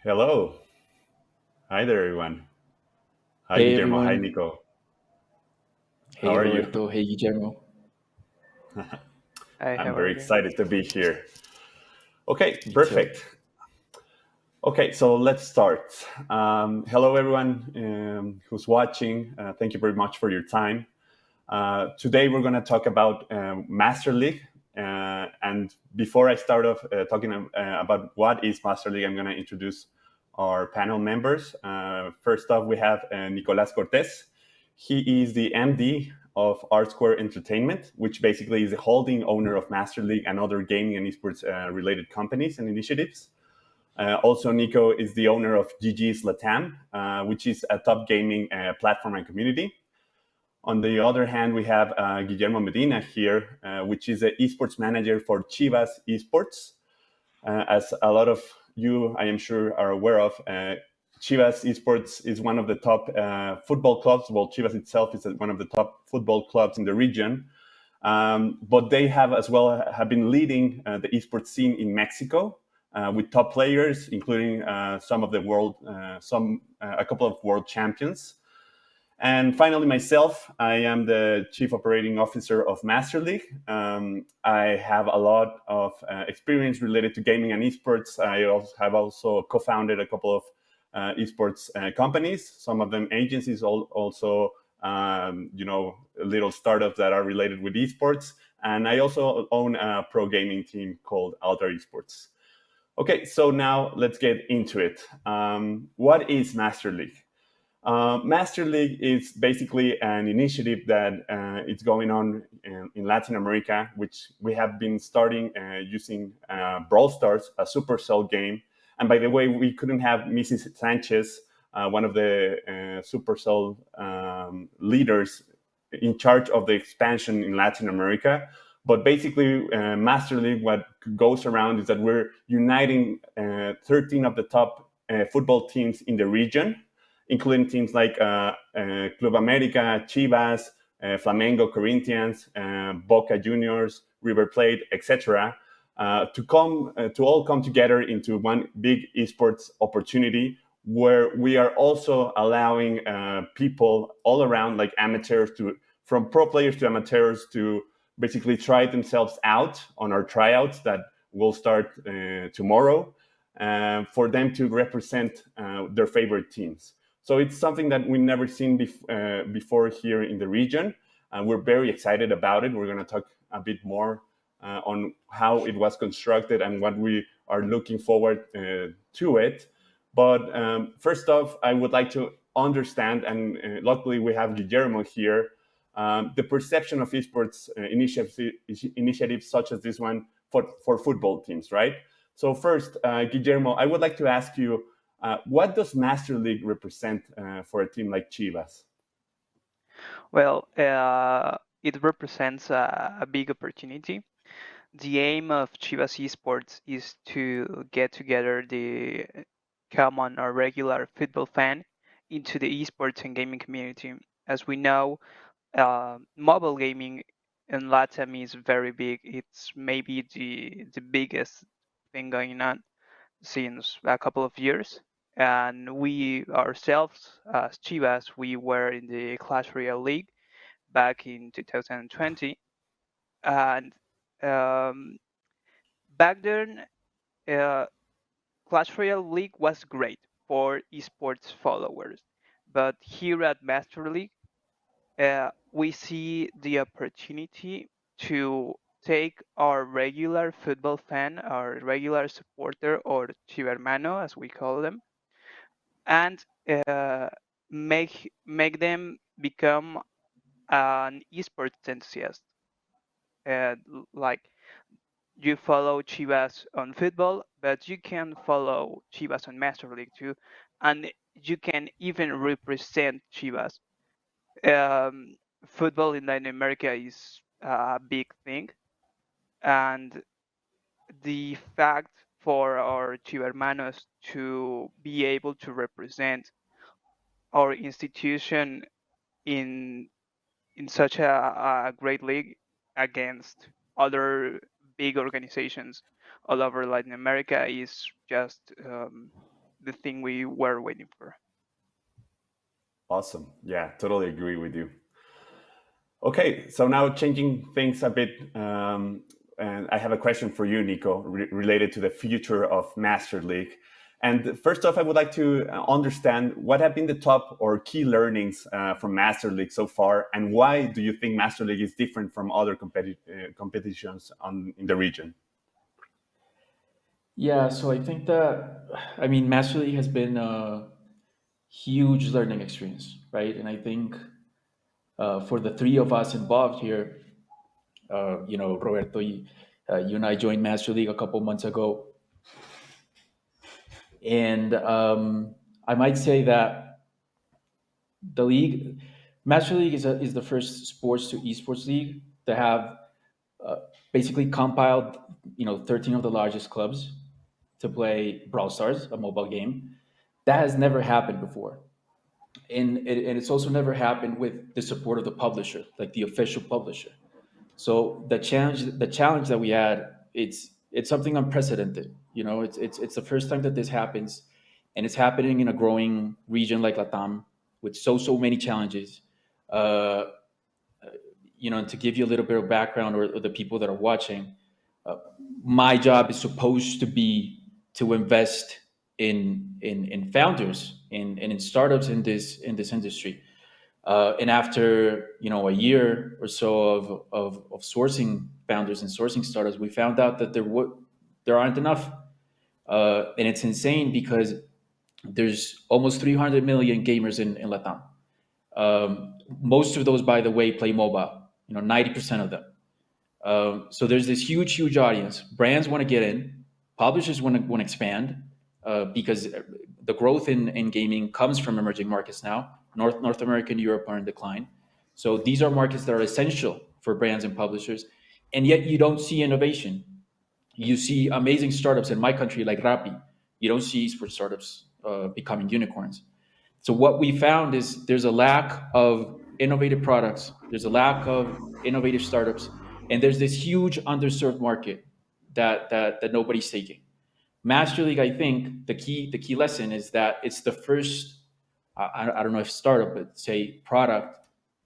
Hello. Hi there, everyone. Hi, Hey Guillermo. Hi, everyone. Nico. How Hey are you? Roberto. Hey Guillermo. Hi, I'm how are very you? excited to be here. Okay, Me too. perfect. Okay, so let's start. Hello, everyone who's watching. Thank you very much for your time. Today, we're going to talk about Master League. And before I start off talking about what is Master League, I'm going to introduce our panel members. First off, we have Nicolas Cortes. He is the MD of Rsquare Entertainment, which basically is the holding owner of Master League and other gaming and esports related companies and initiatives. Also, Nico is the owner of GG's LATAM, which is a top gaming platform and community. On the other hand, we have Guillermo Medina here, which is an esports manager for Chivas Esports. As a lot of you, I am sure, are aware of, Chivas Esports is one of the top football clubs. Well, Chivas itself is one of the top football clubs in the region. But they have as well have been leading the esports scene in Mexico with top players, including some of the world, a couple of world champions. And finally, myself, I am the Chief Operating Officer of Master League. I have a lot of experience related to gaming and esports. I also co-founded a couple of esports companies, some of them agencies, also little startups that are related with esports. And I also own a pro gaming team called Altar Esports. Okay, so now let's get into it. What is Master League? Master League is basically an initiative that it's going on in Latin America, which we have been starting using Brawl Stars, a Supercell game. And by the way, we couldn't have Mrs. Sanchez, one of the Supercell leaders in charge of the expansion in Latin America. But basically, Master League, what goes around is that we're uniting 13 of the top football teams in the region, including teams like Club America, Chivas, Flamengo, Corinthians, Boca Juniors, River Plate, etc., to all come together into one big esports opportunity where we are also allowing people all around, like amateurs to from pro players to amateurs, to basically try themselves out on our tryouts that will start tomorrow, for them to represent their favorite teams. So it's something that we've never seen before here in the region. We're very excited about it. We're going to talk a bit more on how it was constructed and what we are looking forward to it. But first off, I would like to understand, and luckily we have Guillermo here, the perception of esports initiatives such as this one for football teams, right? So first, Guillermo, I would like to ask you, what does Master League represent for a team like Chivas? Well, it represents a big opportunity. The aim of Chivas Esports is to get together the common or regular football fan into the esports and gaming community. As we know, mobile gaming in LATAM is very big. It's maybe the biggest thing going on since a couple of years. And we ourselves, as Chivas, we were in the Clash Royale League back in 2020. And um, back then, uh, Clash Royale League was great for esports followers. But here at Master League, we see the opportunity to take our regular football fan, our regular supporter, or chivermano, as we call them, and make them become an esports enthusiast. Like you follow Chivas on football, but you can follow Chivas on Master League too, and you can even represent Chivas. Um, Football in Latin America is a big thing, and the fact for our Chivermanos to be able to represent our institution in such a great league against other big organizations all over Latin America is just the thing we were waiting for. Awesome. Yeah, totally agree with you. Okay, so now changing things a bit, and I have a question for you, Nico, related to the future of Master League. And first off, I would like to understand what have been the top or key learnings from Master League so far, and why do you think Master League is different from other competitions in the region? Yeah, so I think that, I mean, Master League has been a huge learning experience, right? And I think for the three of us involved here, Roberto, you and I joined Master League a couple months ago. And I might say that the league, Master League is the first sports to esports league to have basically compiled, 13 of the largest clubs to play Brawl Stars, a mobile game. That has never happened before. And it's also never happened with the support of the publisher, like the official publisher. So the challenge that we had, it's something unprecedented. It's the first time that this happens, and it's happening in a growing region like LATAM with so many challenges. Uh, and to give you a little bit of background, or the people that are watching, uh, my job is supposed to be to invest in founders and in startups in this industry. And after a year or so of sourcing founders and sourcing startups, we found out that there aren't enough, and it's insane because there's almost 300 million gamers in Latam. Most of those, by the way, play mobile. 90% of them. So there's this huge audience. Brands want to get in, publishers want to expand, because the growth in gaming comes from emerging markets now. North America and Europe are in decline. So these are markets that are essential for brands and publishers, and yet you don't see innovation. You see amazing startups in my country like Rappi. You don't see esports startups becoming unicorns. So what we found is there's a lack of innovative products, there's a lack of innovative startups, and there's this huge underserved market that nobody's taking. Master League, I think the key lesson is that it's the first, I don't know if startup, but say product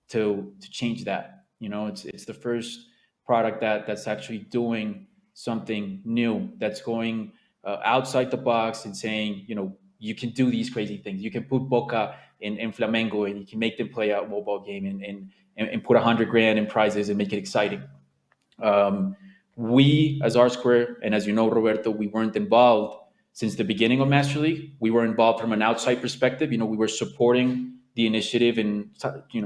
to change that. It's the first product that's actually doing something new, that's going outside the box and saying, you can do these crazy things. You can put Boca in Flamengo, and you can make them play a mobile game, and put 100 grand in prizes and make it exciting. Um, we, as Rsquare, and as you know, Roberto, we weren't involved since the beginning of Master League. We were involved from an outside perspective. We were supporting the initiative and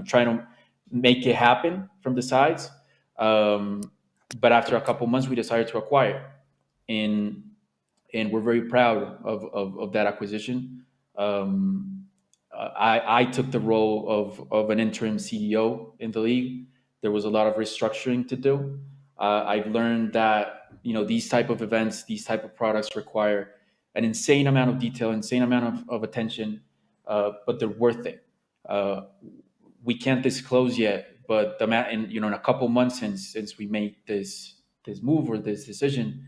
trying to make it happen from the sides. But after a couple months, we decided to acquire, and we're very proud of that acquisition. I took the role of an interim CEO in the league. There was a lot of restructuring to do. I've learned that these type of events, these type of products require an insane amount of detail, insane amount of attention, but they're worth it. We can't disclose yet, but in a couple months since we made this move or this decision,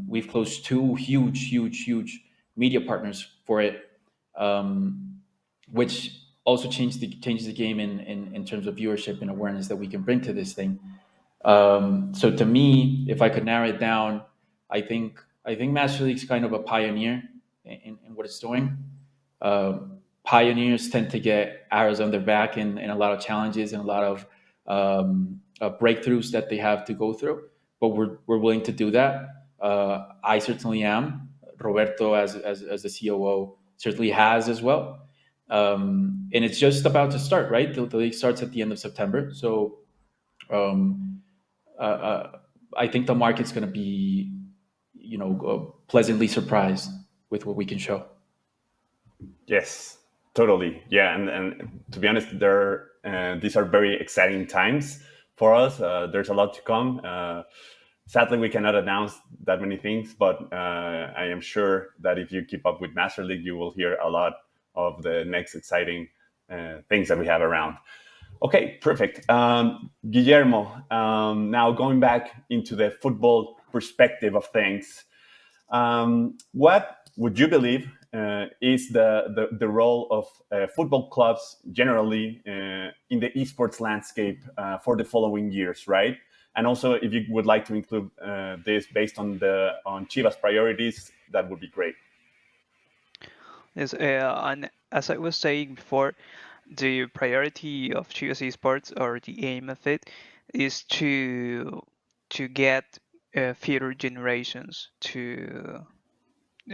we've closed two huge media partners for it, which also changes the game in terms of viewership and awareness that we can bring to this thing. So to me, if I could narrow it down, I think Master League's kind of a pioneer in what it's doing. Pioneers tend to get arrows on their back and a lot of challenges and a lot of breakthroughs that they have to go through. But we're willing to do that. I certainly am. Roberto, as the COO, certainly has as well. And it's just about to start, right? The league starts at the end of September. So I think the market's going to be, pleasantly surprised with what we can show. Yes, totally. Yeah, and to be honest, these are very exciting times for us. There's a lot to come. Sadly, we cannot announce that many things, but I am sure that if you keep up with Master League, you will hear a lot of the next exciting things that we have around. Okay, perfect. Guillermo, now going back into the football perspective of things, what would you believe is the role of football clubs generally in the esports landscape for the following years, right? And also, if you would like to include this based on Chivas priorities, that would be great. Yes, and as I was saying before, the priority of Chivas Esports, or the aim of it, is to get future generations to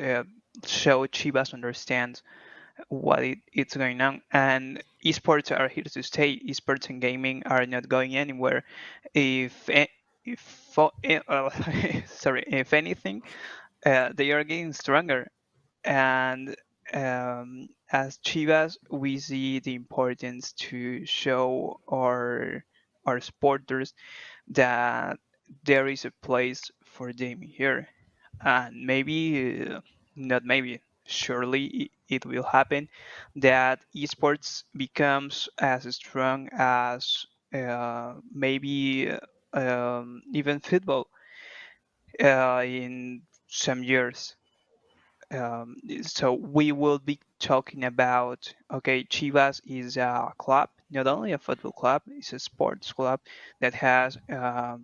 uh, show Chivas understands it's going on, and esports are here to stay. Esports and gaming are not going anywhere. If sorry, if anything, they are getting stronger. And as Chivas, we see the importance to show our supporters that there is a place for them here, and maybe not maybe surely it will happen that esports becomes as strong as maybe even football in some years. So we will be talking about, okay, Chivas is a club, not only a football club, it's a sports club that has uh,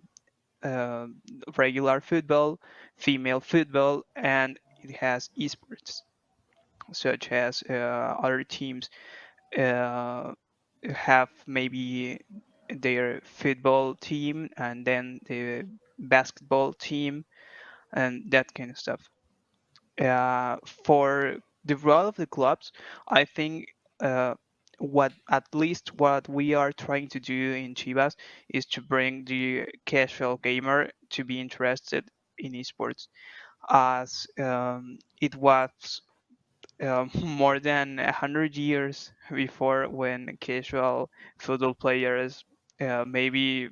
regular football, female football, and it has esports, such as other teams uh, have maybe their football team and then the basketball team and that kind of stuff. For the role of the clubs, I think uh, what at least what we are trying to do in Chivas is to bring the casual gamer to be interested in esports, as it was more than 100 years before, when casual football players maybe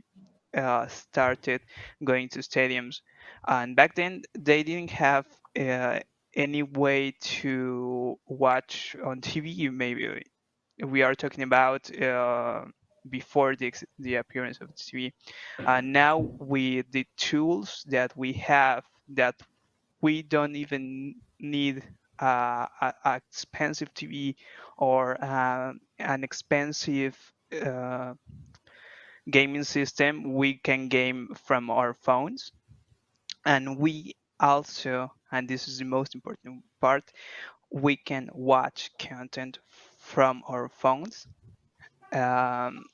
started going to stadiums, and back then they didn't have uh, any way to watch on TV. Maybe we are talking about before the appearance of TV. And now with the tools that we have, that we don't even need a expensive TV or an expensive uh, gaming system. We can game from our phones, and we also, and this is the most important part, we can watch content from our phones. Um,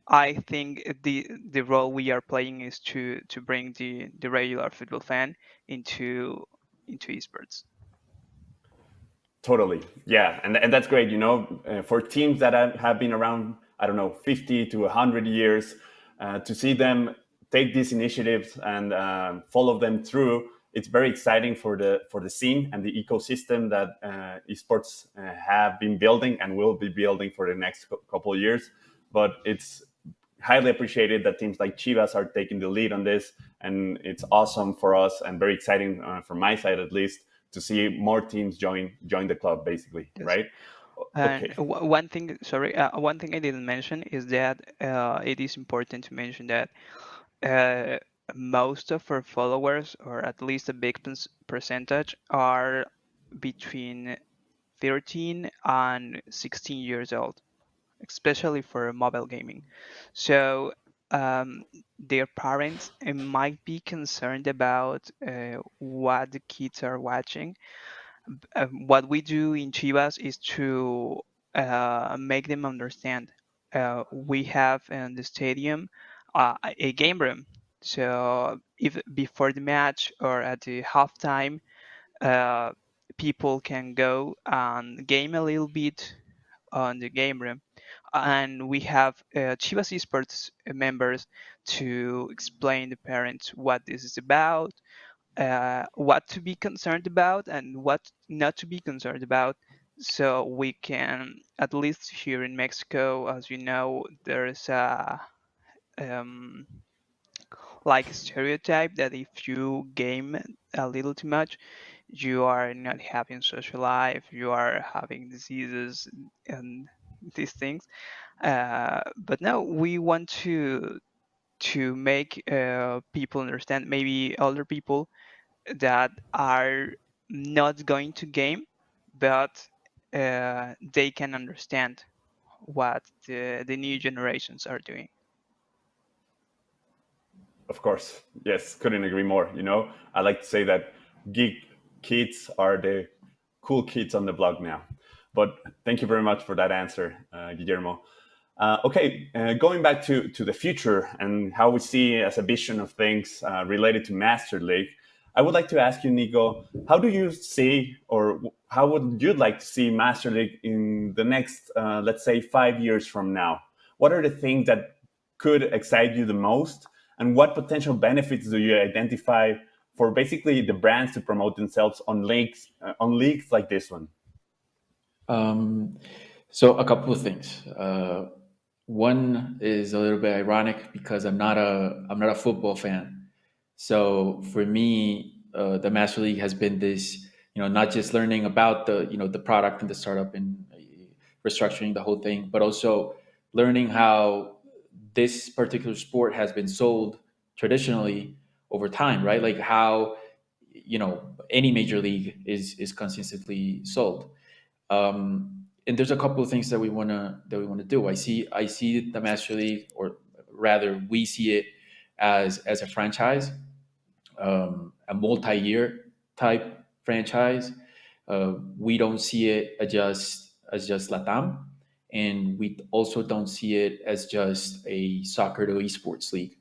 I think the role we are playing is to bring the regular football fan into esports. Totally. Yeah. And that's great. For teams that have been around, I don't know, 50 to 100 years, to see them take these initiatives and follow them through, it's very exciting for the scene and the ecosystem that esports have been building and will be building for the next couple of years. But it's highly appreciated that teams like Chivas are taking the lead on this, and it's awesome for us and very exciting from my side at least to see more teams join the club, basically, Yes. right? And Okay, one thing, sorry, one thing I didn't mention is that it is important to mention that uh, most of our followers, or at least a big percentage, are between 13 and 16 years old, especially for mobile gaming. So their parents might be concerned about what the kids are watching. What we do in Chivas is to make them understand. We have in the stadium a game room. So if before the match or at the halftime, uh, people can go and game a little bit on the game room, and we have Chivas Esports members to explain the parents what this is about, what to be concerned about and what not to be concerned about. So we can, at least here in Mexico, as you know, there's a um, like a stereotype that if you game a little too much, you are not having social life, you are having diseases and these things. But no, we want to make people understand, maybe older people that are not going to game, but they can understand what the new generations are doing. Of course, yes, couldn't agree more. I like to say that geek kids are the cool kids on the block now. But thank you very much for that answer, Guillermo. Okay, going back to the future and how we see as a vision of things related to Master League, I would like to ask you, Nico, how do you see, or how would you like to see Master League in the next, let's say, 5 years from now? What are the things that could excite you the most, and what potential benefits do you identify for basically the brands to promote themselves on leagues like this one? So a couple of things. One is a little bit ironic because I'm not a football fan. So for me, the Master League has been this, not just learning about the product and the startup and restructuring the whole thing, but also learning how this particular sport has been sold traditionally over time, right? Like how any major league is consistently sold. And there's a couple of things that we want to do. I see the Master League, or rather, we see it as a franchise, a multi-year type franchise. We don't see it as just LATAM, and we also don't see it as just a soccer to esports league.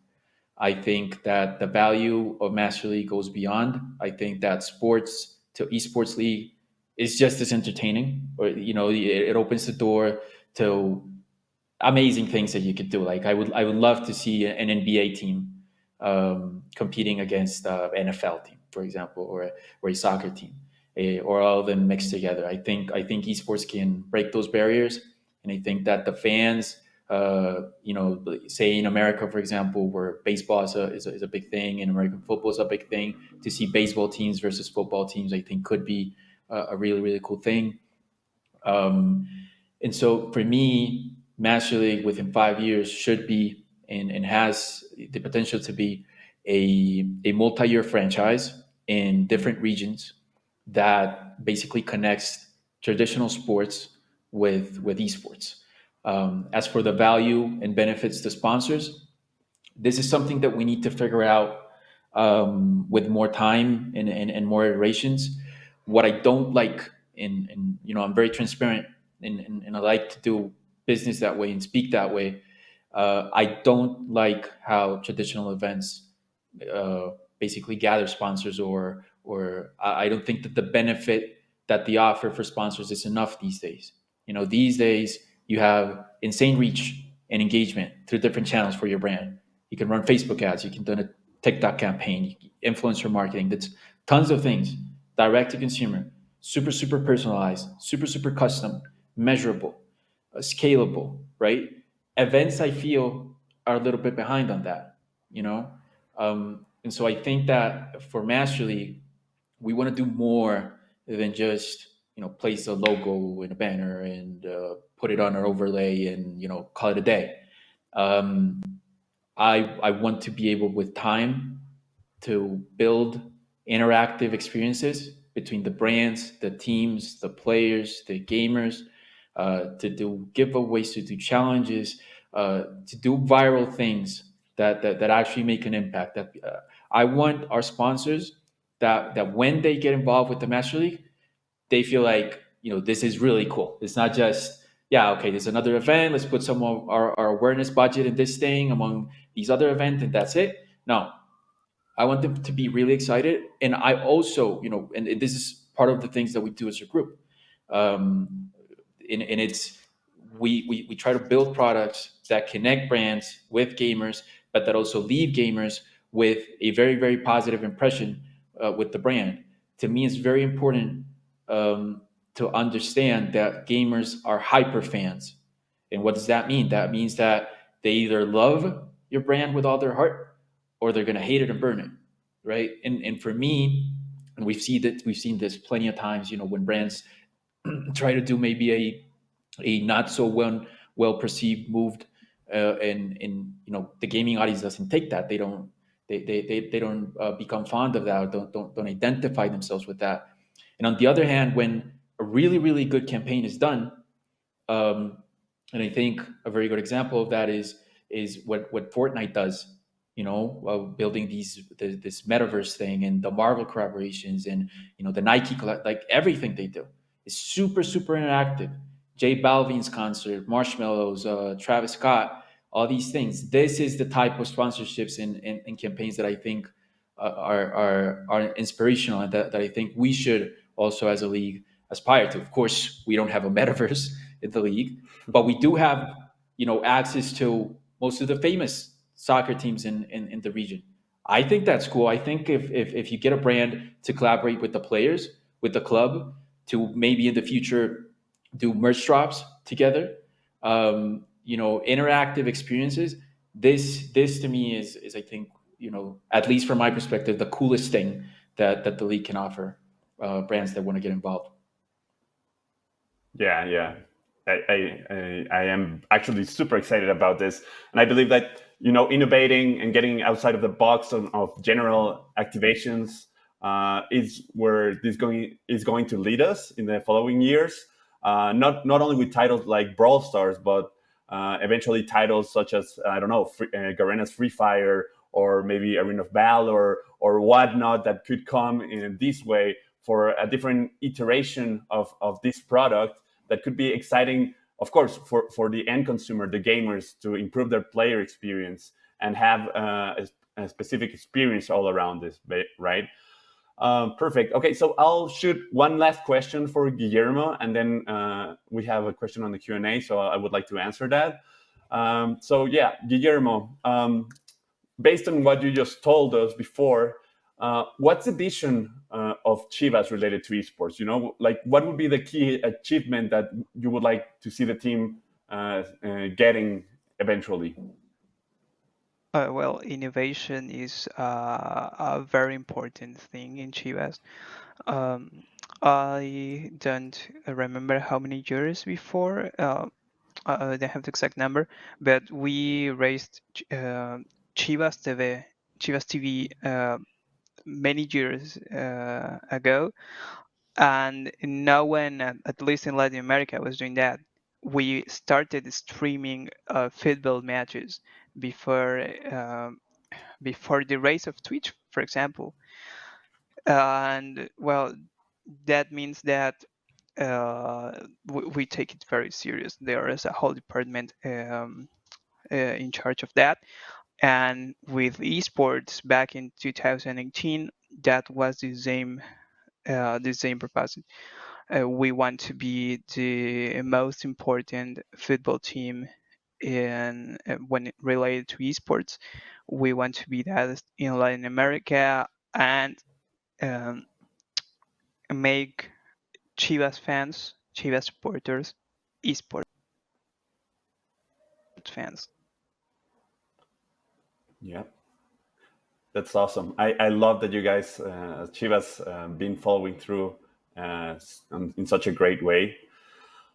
I think that the value of Master League goes beyond. I think that sports to esports league is just as entertaining, or it opens the door to amazing things that you could do. Like I would love to see an NBA team competing against NFL team, for example, or a soccer team, or all of them mixed together. I think esports can break those barriers, and I think that the fans, say in America, for example, where baseball is a big thing and American football is a big thing, to see baseball teams versus football teams, I think could be a really, really cool thing. Um, and so for me, Master League within 5 years should be and has the potential to be a multi-year franchise in different regions that basically connects traditional sports with esports. As for the value and benefits to sponsors, this is something that we need to figure out with more time and more iterations. What I don't like, and I'm very transparent, and I like to do business that way and speak that way. I don't like how traditional events basically gather sponsors, or I don't think that the benefit that the offer for sponsors is enough these days. These days you have insane reach and engagement through different channels for your brand. You can run Facebook ads, you can do a TikTok campaign, influencer marketing. That's tons of things, direct to consumer, super, super personalized, super, super custom, measurable, scalable, right? Events, I feel, are a little bit behind on that, you know? And so I think that for Master League, we want to do more than just, place a logo in a banner and put it on our overlay and, call it a day. Um, I want to be able, with time, to build interactive experiences between the brands, the teams, the players, the gamers, to do giveaways, to do challenges, to do viral things that actually make an impact. That I want our sponsors that when they get involved with the Master League, they feel like, this is really cool. It's not just, yeah, okay, there's another event, let's put some of our awareness budget in this thing among these other events, and that's it. No, I want them to be really excited. And I also, and this is part of the things that we do as a group. And it's, we try to build products that connect brands with gamers, but that also leave gamers with a very, very positive impression with the brand. To me, it's very important to understand that gamers are hyper fans. And what does that mean? That means that they either love your brand with all their heart, or they're going to hate it and burn it, right? And for me, and we've seen this plenty of times, when brands try to do maybe a not so well perceived moved, and the gaming audience doesn't take that. They don't become fond of that, or don't identify themselves with that. And on the other hand, when a really, really good campaign is done, and I think a very good example of that is what Fortnite does. Building this metaverse thing and the Marvel collaborations and the Nike like everything they do is super super interactive. J Balvin's concert, Marshmallows, Travis Scott, all these things. This is the type of sponsorships and campaigns that I think are inspirational and that I think we should also as a league aspire to. Of course, we don't have a metaverse in the league, but we do have access to most of the famous soccer teams in the region. I think that's cool. I think if you get a brand to collaborate with the players, with the club, to maybe in the future do merch drops together, interactive experiences. This to me is I think at least from my perspective the coolest thing that the league can offer brands that want to get involved. Yeah. I am actually super excited about this, and I believe that innovating and getting outside of the box of general activations is where this is going to lead us in the following years. Not only with titles like Brawl Stars, but eventually titles such as Garena's Free Fire, or maybe Arena of Valor or whatnot that could come in this way for a different iteration of this product that could be exciting, of course, for the end consumer, the gamers, to improve their player experience and have a specific experience all around this, right? Perfect. Okay, so I'll shoot one last question for Guillermo, and then we have a question on the Q&A, so I would like to answer that. So yeah, Guillermo, based on what you just told us before, what's the vision of Chivas related to esports? Like what would be the key achievement that you would like to see the team getting eventually? Well, innovation is a very important thing in Chivas. I don't remember how many years before. I don't have the exact number, but we raised Chivas TV many years ago, and no one, at least in Latin America, was doing that. We started streaming football matches before before the rise of Twitch, for example, and well, that means that we take it very serious. There is a whole department in charge of that. And with esports back in 2018, that was the same purpose. We want to be the most important football team in when it related to esports. We want to be that in Latin America and um, make Chivas fans, Chivas supporters, esports fans. Yeah, that's awesome. I love that you guys, Chivas, been following through in such a great way.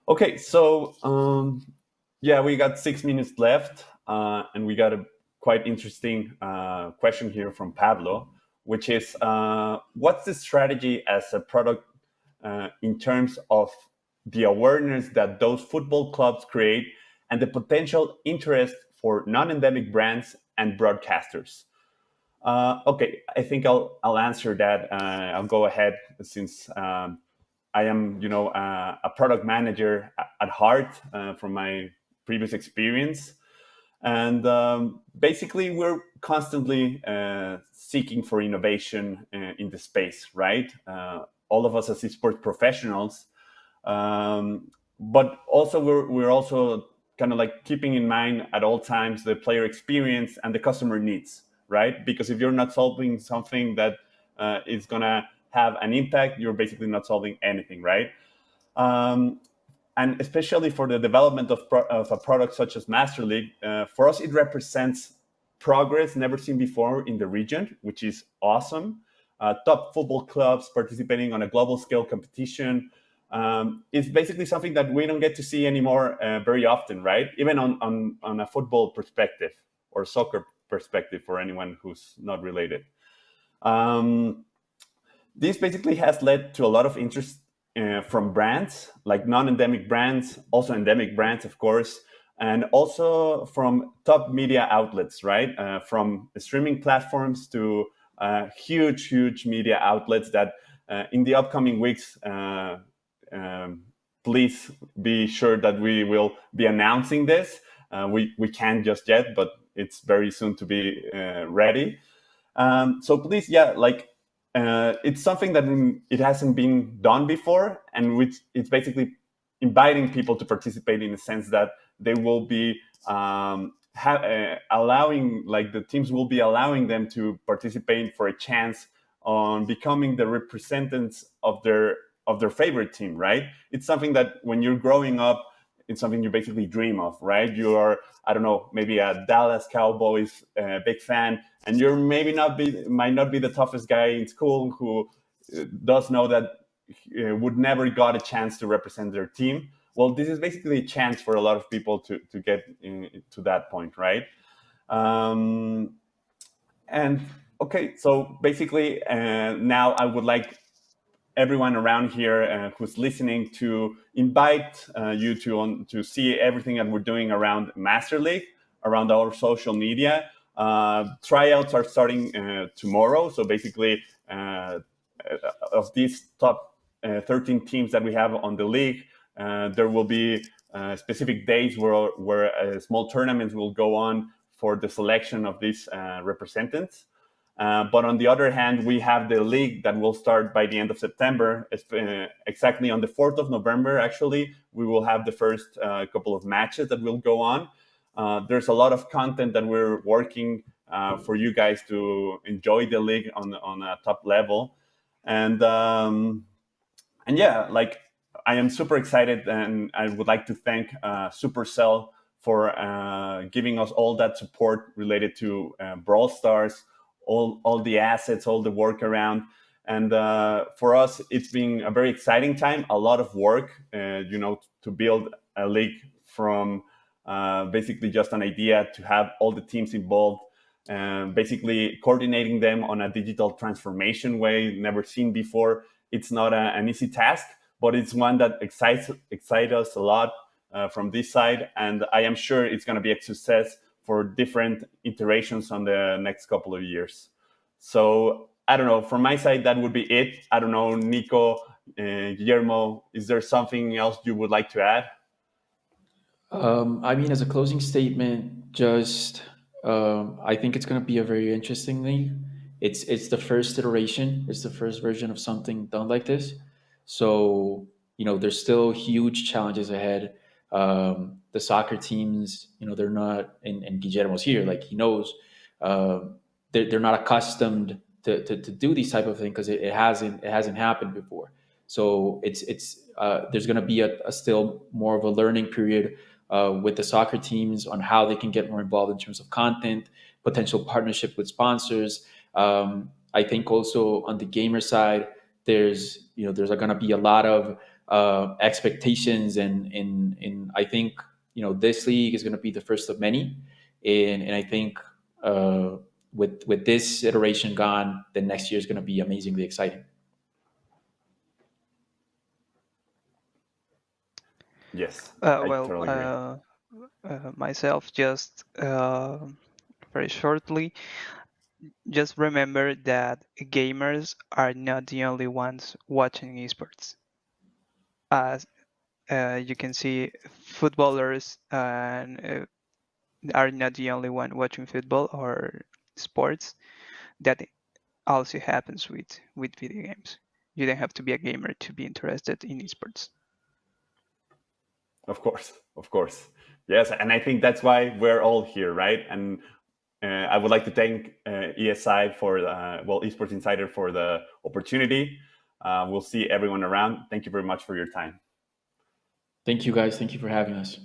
Okay, so yeah, we got 6 minutes left, and we got a quite interesting question here from Pablo, which is, what's the strategy as a product in terms of the awareness that those football clubs create and the potential interest for non-endemic brands and broadcasters? Okay, I think I'll answer that. I'll go ahead since I am, a product manager at heart from my previous experience, and basically we're constantly seeking for innovation in the space, right? All of us as esports professionals, but also we're also kind of like keeping in mind at all times the player experience and the customer needs, right? Because if you're not solving something that is gonna have an impact, you're basically not solving anything, right? And especially for the development of a product such as Master League, for us it represents progress never seen before in the region, which is awesome. Top football clubs participating on a global scale competition is basically something that we don't get to see anymore very often, right? Even on a football perspective or soccer perspective for anyone who's not related. This basically has led to a lot of interest from brands, like non-endemic brands, also endemic brands, of course, and also from top media outlets, right? From streaming platforms to huge media outlets that in the upcoming weeks, please be sure that we will be announcing this. We can't just yet, but it's very soon to be ready. So please, yeah, like it's something that it hasn't been done before, and which it's basically inviting people to participate in the sense that they will be allowing, like the teams will be allowing them to participate for a chance on becoming the representatives of their favorite team, right? It's something that when you're growing up, it's something you basically dream of, right? You are, I don't know, maybe a Dallas Cowboys big fan, and you're might not be the toughest guy in school who does know that would never got a chance to represent their team. Well, this is basically a chance for a lot of people to get to that point, right? And okay, so basically now I would like everyone around here who's listening to invite you to see everything that we're doing around Master League, around our social media. Tryouts are starting tomorrow. So basically, of these top 13 teams that we have on the league, there will be specific days where small tournaments will go on for the selection of these representatives. But on the other hand, we have the league that will start by the end of September. Exactly on the 4th of November, actually, we will have the first couple of matches that will go on. There's a lot of content that we're working for you guys to enjoy the league on a top level. And yeah, like I am super excited, and I would like to thank Supercell for giving us all that support related to Brawl Stars, all the assets, all the work around. And for us, it's been a very exciting time, a lot of work, to build a league from basically just an idea to have all the teams involved, basically coordinating them on a digital transformation way never seen before. It's not an easy task, but it's one that excites us a lot from this side. And I am sure it's going to be a success for different iterations on the next couple of years. So I don't know, from my side, that would be it. I don't know, Nico, Guillermo, is there something else you would like to add? I mean, as a closing statement, just I think it's going to be a very interesting league. It's the first iteration. It's the first version of something done like this. So there's still huge challenges ahead. The soccer teams, they're not, and Guillermo's here, like he knows, they're not accustomed to do these type of things because it hasn't happened before. So it's there's going to be a still more of a learning period with the soccer teams on how they can get more involved in terms of content, potential partnership with sponsors. I think also on the gamer side, there's going to be a lot of expectations, and I think this league is going to be the first of many, and I think with this iteration gone, the next year is going to be amazingly exciting. Yes, I totally agree. Myself, just very shortly, just remember that gamers are not the only ones watching esports. As you can see, footballers are not the only one watching football or sports. That also happens with video games. You don't have to be a gamer to be interested in esports. Of course. Yes, and I think that's why we're all here, right? And I would like to thank ESI for Esports Insider for the opportunity. We'll see everyone around. Thank you very much for your time. Thank you, guys. Thank you for having us.